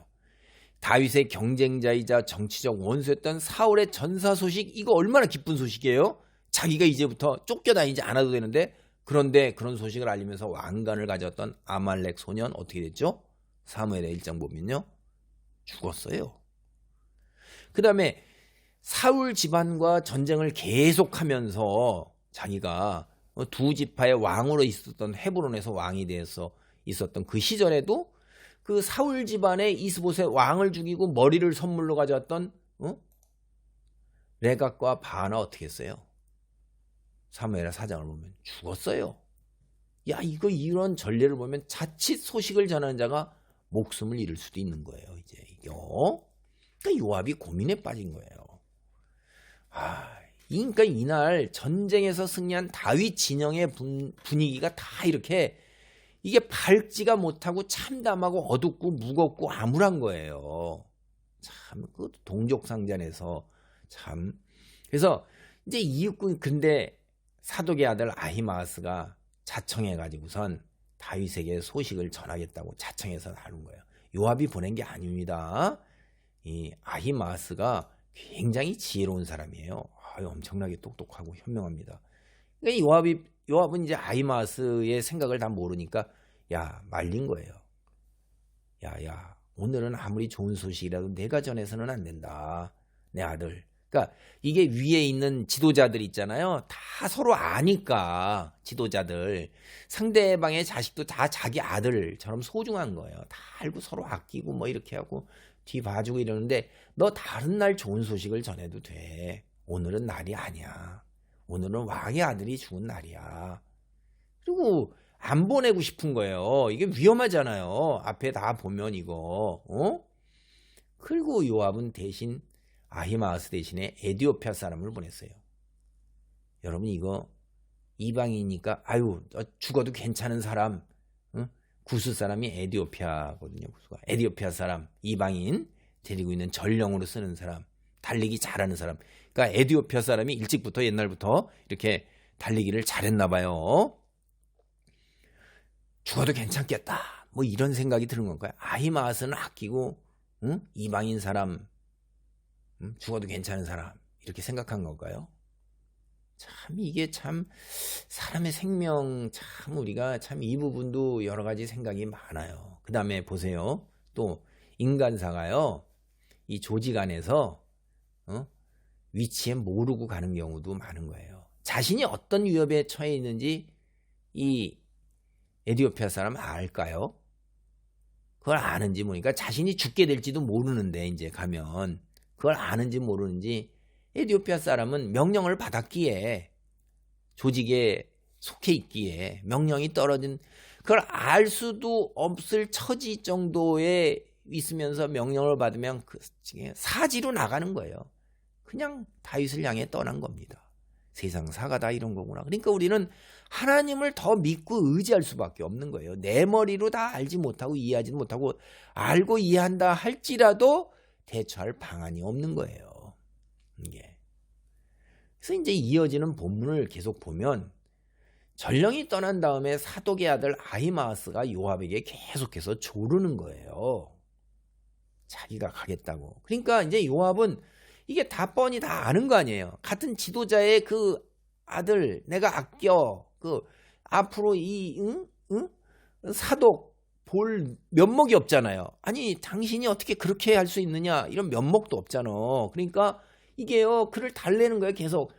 S1: 다윗의 경쟁자이자 정치적 원수였던 사울의 전사 소식, 이거 얼마나 기쁜 소식이에요? 자기가 이제부터 쫓겨다니지 않아도 되는데, 그런데 그런 소식을 알리면서 왕관을 가졌던 아말렉 소년 어떻게 됐죠? 사무엘의 1장 보면요, 죽었어요. 그 다음에 사울 집안과 전쟁을 계속하면서 자기가 두 지파의 왕으로 있었던 헤브론에서 왕이 되어서 있었던 그 시절에도 그 사울 집안의 이스보셋 왕을 죽이고 머리를 선물로 가져왔던 레갑과 바하나 어떻게 했어요? 사무엘하 4장을 보면 죽었어요. 야, 이런 전례를 보면 자칫 소식을 전하는 자가 목숨을 잃을 수도 있는 거예요. 이제 그러니까 요압이 고민에 빠진 거예요. 그러니까 이날 전쟁에서 승리한 다윗 진영의 분위기가 다 이렇게 이게 밝지가 못하고 참담하고 어둡고 무겁고 암울한 거예요. 참 그 동족상잔에서 참. 그래서 이제 이웃군, 근데 사독의 아들 아히마아스가 자청해가지고선 다윗에게 소식을 전하겠다고 자청해서 나눈 거예요. 요압이 보낸 게 아닙니다. 이 아히마아스가 굉장히 지혜로운 사람이에요. 엄청나게 똑똑하고 현명합니다. 그러니까 요압은 이제 아히마아스의 생각을 다 모르니까 말린 거예요. 야, 오늘은 아무리 좋은 소식이라도 내가 전해서는 안 된다. 내 아들. 그러니까 이게 위에 있는 지도자들 있잖아요. 다 서로 아니까, 지도자들. 상대방의 자식도 다 자기 아들처럼 소중한 거예요. 다 알고 서로 아끼고 뭐 이렇게 하고 뒤 봐주고 이러는데, 너 다른 날 좋은 소식을 전해도 돼. 오늘은 날이 아니야. 오늘은 왕의 아들이 죽은 날이야. 그리고 안 보내고 싶은 거예요. 이게 위험하잖아요. 앞에 다 보면 이거. 그리고 요압은 대신 아히마아스 대신에 에디오피아 사람을 보냈어요. 여러분, 이거 이방이니까 죽어도 괜찮은 사람, 구스 사람이 에디오피아거든요. 구스가 에디오피아 사람, 이방인 데리고 있는 전령으로 쓰는 사람, 달리기 잘하는 사람. 그러니까 에디오피아 사람이 일찍부터 옛날부터 이렇게 달리기를 잘했나 봐요. 죽어도 괜찮겠다. 뭐 이런 생각이 드는 건가요? 아히마아스는 아끼고 이방인 사람, 죽어도 괜찮은 사람, 이렇게 생각한 건가요? 참 이게 참 사람의 생명, 참 우리가 참 이 부분도 여러 가지 생각이 많아요. 그 다음에 보세요. 또 인간사가요, 이 조직 안에서 위치에 모르고 가는 경우도 많은 거예요. 자신이 어떤 위협에 처해 있는지 이 에디오피아 사람은 알까요? 그걸 아는지 모르니까 자신이 죽게 될지도 모르는데 이제 가면 그걸 아는지 모르는지 에디오피아 사람은 명령을 받았기에, 조직에 속해 있기에 명령이 떨어진, 그걸 알 수도 없을 처지 정도에 있으면서 명령을 받으면 그 사지로 나가는 거예요. 그냥 다윗을 향해 떠난 겁니다. 세상 사가 다 이런 거구나. 그러니까 우리는 하나님을 더 믿고 의지할 수밖에 없는 거예요. 내 머리로 다 알지 못하고 이해하지도 못하고, 알고 이해한다 할지라도 대처할 방안이 없는 거예요. 이게. 그래서 이제 이어지는 본문을 계속 보면 전령이 떠난 다음에 사독의 아들 아히마아스가 요압에게 계속해서 조르는 거예요. 자기가 가겠다고. 그러니까 이제 요압은 이게 다 뻔히 다 아는 거 아니에요. 같은 지도자의 그 아들 내가 아껴, 그 앞으로 이 사독 볼 면목이 없잖아요. 아니 당신이 어떻게 그렇게 할 수 있느냐, 이런 면목도 없잖아. 그러니까 이게요, 그를 달래는 거예요. 계속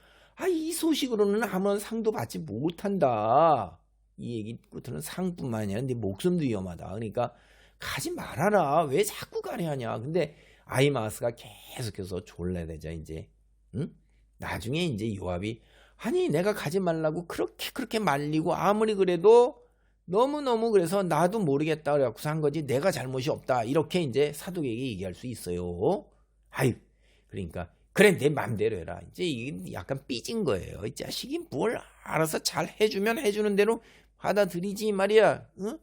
S1: 이 소식으로는 아무런 상도 받지 못한다. 이 얘기 끝으로는 상뿐만 아니라 네 목숨도 위험하다. 그러니까 가지 말아라. 왜 자꾸 가려 하냐. 근데 아히마아스가 계속해서 졸라대자 이제. 응? 나중에 이제 요압이 아니 내가 가지 말라고 그렇게 말리고 아무리 그래도 너무너무 그래서 나도 모르겠다 그래갖고서 한 거지 내가 잘못이 없다. 이렇게 이제 사독에게 얘기할 수 있어요. 아유 그러니까 그래 내 맘대로 해라. 이제 이게 약간 삐진 거예요. 이 자식이 뭘 알아서 잘 해주면 해주는 대로 받아들이지 말이야. 응?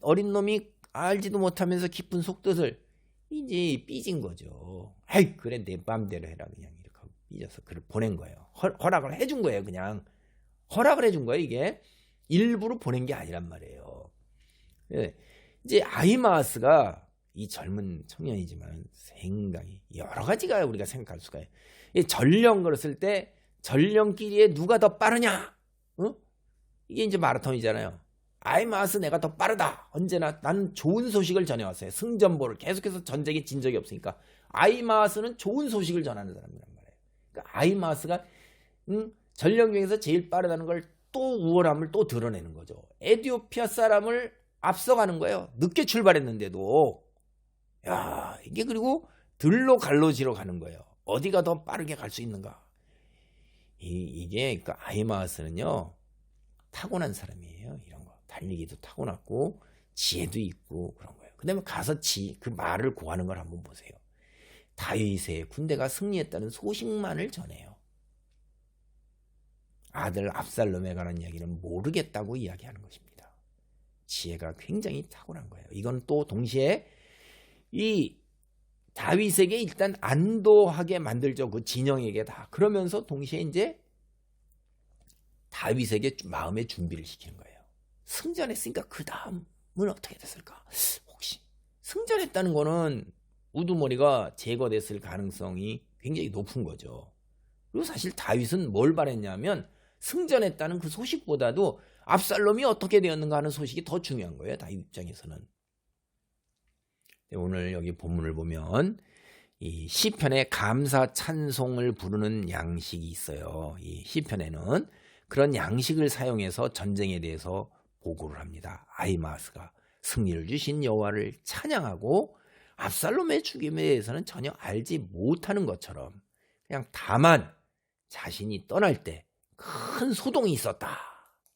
S1: 어린 놈이 알지도 못하면서 깊은 속뜻을 이제 삐진 거죠. 아이 그래 내 맘대로 해라 그냥 이렇게 하고 삐져서 글을 보낸 거예요. 허락을 해준 거예요. 그냥 허락을 해준 거예요. 이게 일부러 보낸 게 아니란 말이에요. 예. 이제 아히마아스가 이 젊은 청년이지만 생각이 여러 가지가 우리가 생각할 수가 있어요. 이 전령 걸었을 때 전령끼리에 누가 더 빠르냐? 어? 이게 이제 마라톤이잖아요. 아히마아스 내가 더 빠르다. 언제나 나는 좋은 소식을 전해왔어요. 승전보를 계속해서 전쟁에 진 적이 없으니까 아히마아스는 좋은 소식을 전하는 사람이란 말이에요. 그러니까 아히마아스가 전령 중에서 제일 빠르다는 걸 또 우월함을 또 드러내는 거죠. 에티오피아 사람을 앞서가는 거예요. 늦게 출발했는데도. 야, 이게 그리고 들로 갈로지로 가는 거예요. 어디가 더 빠르게 갈 수 있는가? 이게 그러니까 아히마아스는요 타고난 사람이에요. 이런 거 달리기도 타고났고 지혜도 있고 그런 거예요. 그다음에 가서 그 말을 고하는 걸 한번 보세요. 다윗의 군대가 승리했다는 소식만을 전해요. 아들 압살롬에 관한 이야기는 모르겠다고 이야기하는 것입니다. 지혜가 굉장히 탁월한 거예요. 이건 또 동시에 이 다윗에게 일단 안도하게 만들죠. 그 진영에게 다. 그러면서 동시에 이제 다윗에게 마음의 준비를 시키는 거예요. 승전했으니까 그 다음은 어떻게 됐을까? 혹시 승전했다는 거는 우두머리가 제거됐을 가능성이 굉장히 높은 거죠. 그리고 사실 다윗은 뭘 바랬냐면 승전했다는 그 소식보다도 압살롬이 어떻게 되었는가 하는 소식이 더 중요한 거예요. 다윗 입장에서는. 오늘 여기 본문을 보면 이 시편에 감사 찬송을 부르는 양식이 있어요. 이 시편에는 그런 양식을 사용해서 전쟁에 대해서 보고를 합니다. 아히마아스가 승리를 주신 여호와를 찬양하고 압살롬의 죽임에 대해서는 전혀 알지 못하는 것처럼 그냥 다만 자신이 떠날 때 큰 소동이 있었다.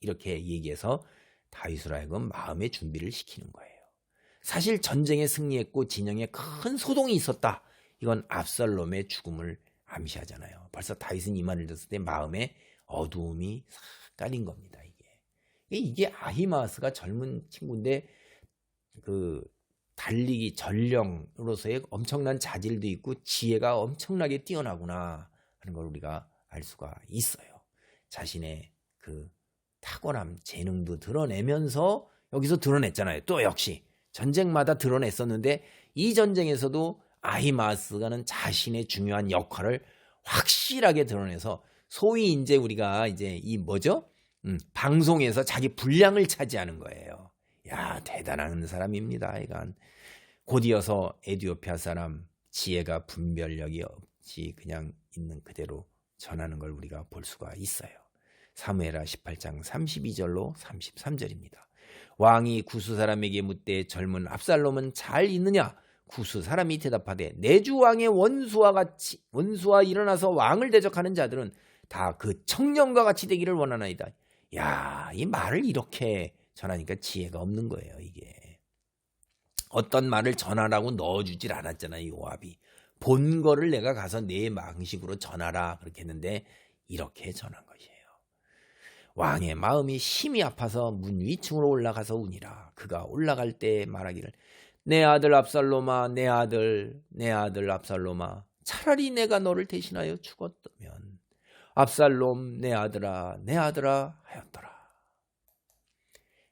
S1: 이렇게 얘기해서 다윗으로 하여금 마음의 준비를 시키는 거예요. 사실 전쟁에 승리했고 진영에 큰 소동이 있었다. 이건 압살롬의 죽음을 암시하잖아요. 벌써 다윗은 이 말을 듣을 때 마음에 어두움이 싹 깔린 겁니다. 이게 아히마아스가 젊은 친구인데 그 달리기 전령으로서의 엄청난 자질도 있고 지혜가 엄청나게 뛰어나구나 하는 걸 우리가 알 수가 있어요. 자신의 그 탁월함, 재능도 드러내면서 여기서 드러냈잖아요. 또 역시 전쟁마다 드러냈었는데 이 전쟁에서도 아히마아스가는 자신의 중요한 역할을 확실하게 드러내서 소위 이제 우리가 이제 이 뭐죠? 방송에서 자기 분량을 차지하는 거예요. 야, 대단한 사람입니다. 이건 곧이어서 에티오피아 사람 지혜가 분별력이 없이 그냥 있는 그대로 전하는 걸 우리가 볼 수가 있어요. 사무엘하 18장 32절로 33절입니다. 왕이 구스 사람에게 묻되 젊은 압살롬은 잘 있느냐? 구스 사람이 대답하되 내 주 왕의 원수와 일어나서 왕을 대적하는 자들은 다 그 청년과 같이 되기를 원하나이다. 야, 이 말을 이렇게 전하니까 지혜가 없는 거예요. 이게 어떤 말을 전하라고 넣어주질 않았잖아요. 요압이 본 거를 내가 가서 내 방식으로 전하라 그렇게 했는데 이렇게 전한 것이에요. 왕의 마음이 심히 아파서 문 위층으로 올라가서 우니라. 그가 올라갈 때 말하기를 내 아들 압살롬아, 내 아들 압살롬아, 차라리 내가 너를 대신하여 죽었다면 압살롬 내 아들아 하였더라.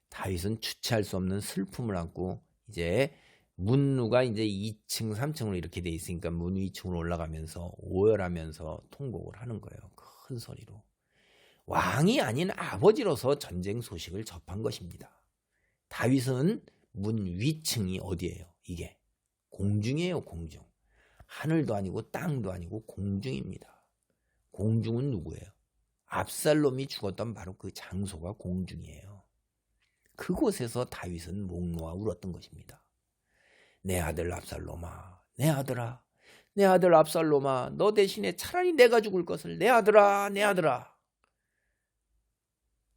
S1: 다윗은 주체할 수 없는 슬픔을 안고 이제 문루가 이제 2층 3층으로 이렇게 돼 있으니까 문 위층으로 올라가면서 오열하면서 통곡을 하는 거예요. 큰 소리로. 왕이 아닌 아버지로서 전쟁 소식을 접한 것입니다. 다윗은 문 위층이 어디예요? 이게 공중이에요. 공중. 하늘도 아니고 땅도 아니고 공중입니다. 공중은 누구예요? 압살롬이 죽었던 바로 그 장소가 공중이에요. 그곳에서 다윗은 목 놓아 울었던 것입니다. 내 아들 압살롬아, 내 아들아, 내 아들 압살롬아, 너 대신에 차라리 내가 죽을 것을, 내 아들아, 내 아들아,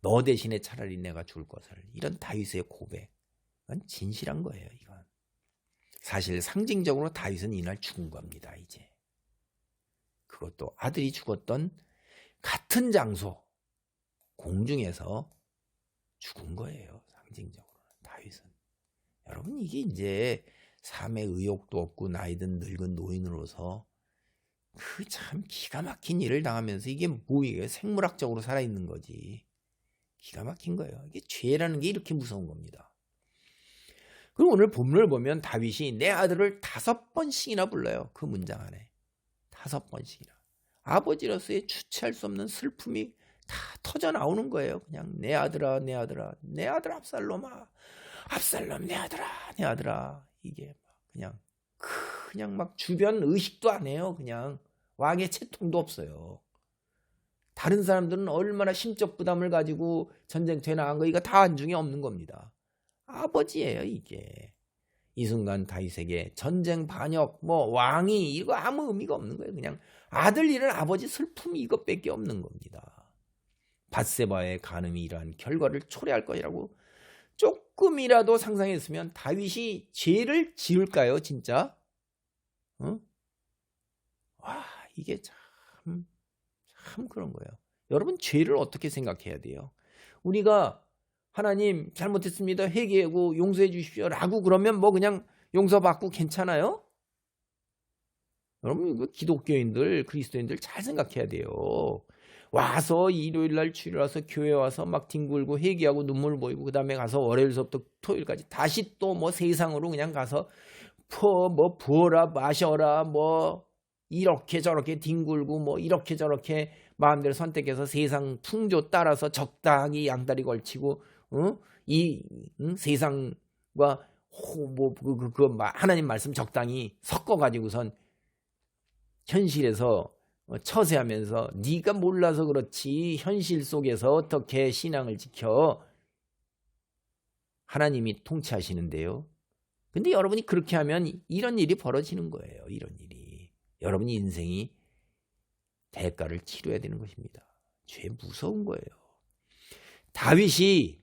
S1: 너 대신에 차라리 내가 죽을 것을. 이런 다윗의 고백, 이건 진실한 거예요. 이건 사실 상징적으로 다윗은 이날 죽은 겁니다. 이제 그것도 아들이 죽었던 같은 장소 공중에서 죽은 거예요. 상징적으로 다윗은. 여러분, 이게 이제 삶의 의욕도 없고 나이든 늙은 노인으로서 그 참 기가 막힌 일을 당하면서 이게 뭐예요? 생물학적으로 살아있는 거지. 기가 막힌 거예요. 이게 죄라는 게 이렇게 무서운 겁니다. 그리고 오늘 본문을 보면 다윗이 내 아들을 5번씩이나 불러요. 그 문장 안에 5번씩이나. 아버지로서의 주체할 수 없는 슬픔이 다 터져 나오는 거예요. 그냥 내 아들아, 내 아들아, 내 아들 압살롬아, 압살롬, 내 아들아, 내 아들아. 이게 그냥 막 주변 의식도 안 해요. 그냥 왕의 채통도 없어요. 다른 사람들은 얼마나 심적 부담을 가지고 전쟁터에 나간 거, 이거 다 안중에 없는 겁니다. 아버지예요, 이게. 이 순간 다윗에게 전쟁 반역, 왕이, 이거 아무 의미가 없는 거예요. 그냥 아들 잃은 아버지 슬픔이 이것밖에 없는 겁니다. 밧세바의 간음이 이러한 결과를 초래할 것이라고 조금이라도 상상했으면 다윗이 죄를 지을까요, 진짜? 와, 이게 참 그런 거예요. 여러분, 죄를 어떻게 생각해야 돼요? 우리가 하나님 잘못했습니다, 회개하고 용서해 주십시오 라고 그러면 그냥 용서받고 괜찮아요? 여러분, 이거 기독교인들, 그리스도인들 잘 생각해야 돼요. 와서 일요일날 주일 와서 교회 와서 막 뒹굴고 회개하고 눈물 보이고 그 다음에 가서 월요일 서부터 토요일까지 다시 또 세상으로 그냥 가서 부어라 마셔라 이렇게 저렇게 뒹굴고 이렇게 저렇게 마음대로 선택해서 세상 풍조 따라서 적당히 양다리 걸치고 세상과 하나님 말씀 적당히 섞어가지고선 현실에서 처세하면서 네가 몰라서 그렇지 현실 속에서 어떻게 신앙을 지켜. 하나님이 통치하시는데요. 근데 여러분이 그렇게 하면 이런 일이 벌어지는 거예요. 이런 일이. 여러분이 인생이 대가를 치러야 되는 것입니다. 죄 무서운 거예요. 다윗이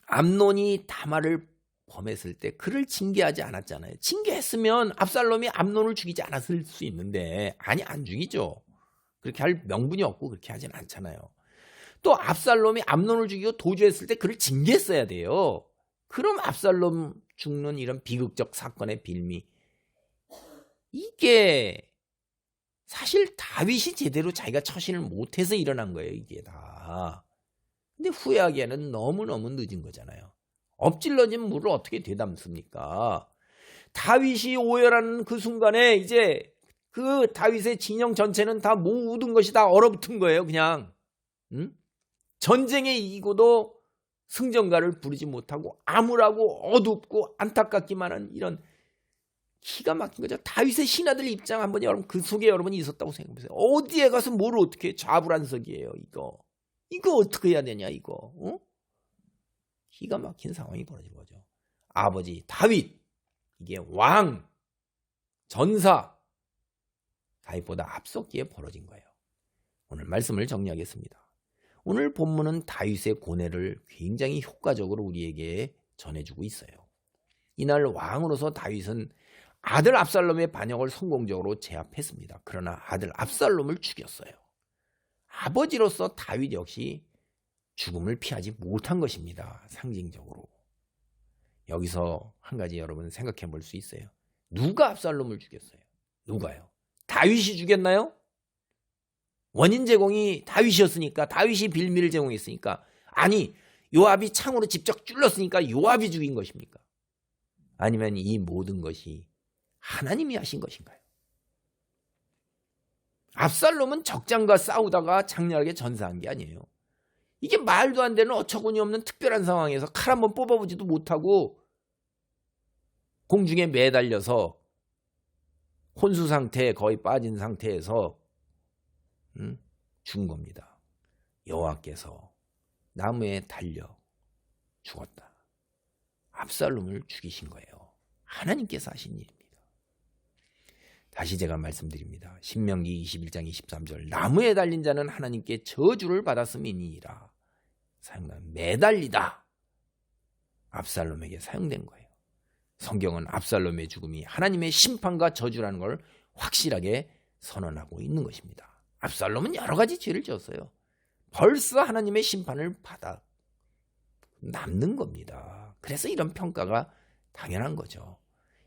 S1: 암논이 다말을 범했을 때 그를 징계하지 않았잖아요. 징계했으면 압살롬이 암논을 죽이지 않았을 수 있는데, 아니, 안 죽이죠. 그렇게 할 명분이 없고 그렇게 하진 않잖아요. 또 압살롬이 암논을 죽이고 도주했을 때 그를 징계했어야 돼요. 그럼 압살롬 죽는 이런 비극적 사건의 빌미, 이게 사실 다윗이 제대로 자기가 처신을 못해서 일어난 거예요. 이게 다. 근데 후회하기에는 너무너무 늦은 거잖아요. 엎질러진 물을 어떻게 되담습니까? 다윗이 오열하는 그 순간에 이제 그 다윗의 진영 전체는 다 모든 것이 다 얼어붙은 거예요. 그냥 전쟁에 이기고도 승전가를 부르지 못하고 암울하고 어둡고 안타깝기만 한 이런 기가 막힌 거죠. 다윗의 신하들 입장 한번 여러분 그 속에 여러분이 있었다고 생각해보세요. 어디에 가서 뭘 어떻게 좌불안석이에요. 이거 어떻게 해야 되냐 이거. 기가 막힌 상황이 벌어진 거죠. 아버지 다윗, 이게 왕, 전사, 다윗보다 앞섰기에 벌어진 거예요. 오늘 말씀을 정리하겠습니다. 오늘 본문은 다윗의 고뇌를 굉장히 효과적으로 우리에게 전해주고 있어요. 이날 왕으로서 다윗은 아들 압살롬의 반역을 성공적으로 제압했습니다. 그러나 아들 압살롬을 죽였어요. 아버지로서 다윗 역시 죽음을 피하지 못한 것입니다. 상징적으로. 여기서 한 가지 여러분 생각해 볼 수 있어요. 누가 압살롬을 죽였어요? 누가요? 다윗이 죽였나요? 원인 제공이 다윗이었으니까, 다윗이 빌미를 제공했으니까, 아니 요압이 창으로 직접 찔렀으니까 요압이 죽인 것입니까? 아니면 이 모든 것이 하나님이 하신 것인가요? 압살롬은 적장과 싸우다가 장렬하게 전사한 게 아니에요. 이게 말도 안 되는 어처구니 없는 특별한 상황에서 칼 한번 뽑아보지도 못하고 공중에 매달려서 혼수 상태에 거의 빠진 상태에서 죽은 겁니다. 여호와께서 나무에 달려 죽었다. 압살롬을 죽이신 거예요. 하나님께서 하신 일입니다. 다시 제가 말씀드립니다. 신명기 21장 23절 나무에 달린 자는 하나님께 저주를 받았음이니라. 사용단 매달리다. 압살롬에게 사용된 거예요. 성경은 압살롬의 죽음이 하나님의 심판과 저주라는 걸 확실하게 선언하고 있는 것입니다. 압살롬은 여러 가지 죄를 지었어요. 벌써 하나님의 심판을 받아 남는 겁니다. 그래서 이런 평가가 당연한 거죠.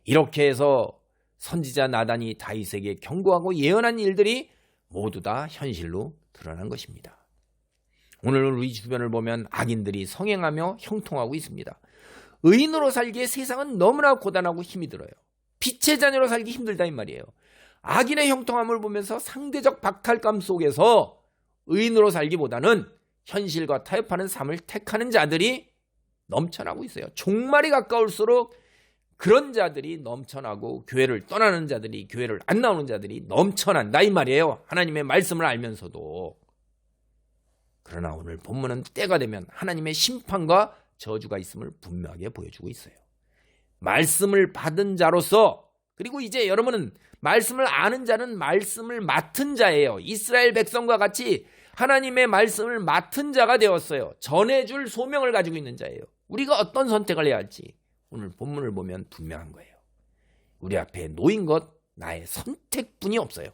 S1: 이렇게 해서 선지자 나단이 다윗에게 경고하고 예언한 일들이 모두 다 현실로 드러난 것입니다. 오늘 우리 주변을 보면 악인들이 성행하며 형통하고 있습니다. 의인으로 살기에 세상은 너무나 고단하고 힘이 들어요. 빛의 자녀로 살기 힘들다 이 말이에요. 악인의 형통함을 보면서 상대적 박탈감 속에서 의인으로 살기보다는 현실과 타협하는 삶을 택하는 자들이 넘쳐나고 있어요. 종말이 가까울수록 그런 자들이 넘쳐나고 교회를 떠나는 자들이, 교회를 안 나오는 자들이 넘쳐난다 이 말이에요. 하나님의 말씀을 알면서도. 그러나 오늘 본문은 때가 되면 하나님의 심판과 저주가 있음을 분명하게 보여주고 있어요. 말씀을 받은 자로서, 그리고 이제 여러분은 말씀을 아는 자는 말씀을 맡은 자예요. 이스라엘 백성과 같이 하나님의 말씀을 맡은 자가 되었어요. 전해줄 소명을 가지고 있는 자예요. 우리가 어떤 선택을 해야 할지 오늘 본문을 보면 분명한 거예요. 우리 앞에 놓인 것 나의 선택뿐이 없어요.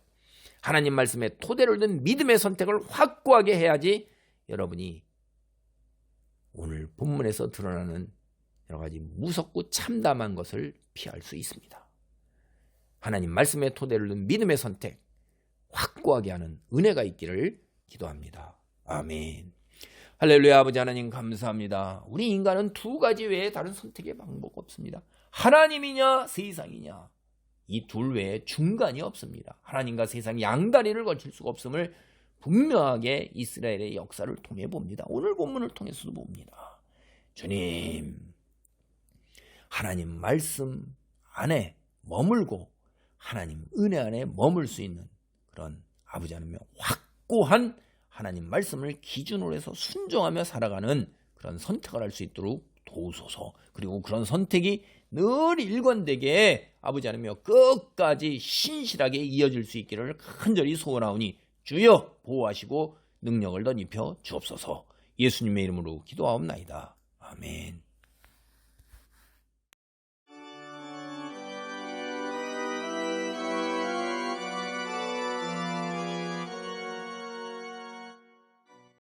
S1: 하나님 말씀에 토대를 둔 믿음의 선택을 확고하게 해야지 여러분이 오늘 본문에서 드러나는 여러 가지 무섭고 참담한 것을 피할 수 있습니다. 하나님 말씀에 토대를 둔 믿음의 선택 확고하게 하는 은혜가 있기를 기도합니다. 아멘. 할렐루야. 아버지 하나님 감사합니다. 우리 인간은 두 가지 외에 다른 선택의 방법 없습니다. 하나님이냐 세상이냐, 이 둘 외에 중간이 없습니다. 하나님과 세상 양다리를 걸칠 수가 없음을 분명하게 이스라엘의 역사를 통해 봅니다. 오늘 본문을 통해서도 봅니다. 주님, 하나님 말씀 안에 머물고 하나님 은혜 안에 머물 수 있는 그런 아버지 하나님의 확고한 하나님 말씀을 기준으로 해서 순종하며 살아가는 그런 선택을 할 수 있도록 도우소서. 그리고 그런 선택이 늘 일관되게 아버지 하나님여 끝까지 신실하게 이어질 수 있기를 간절히 소원하오니 주여 보호하시고 능력을 더 입혀 주옵소서. 예수님의 이름으로 기도하옵나이다. 아멘.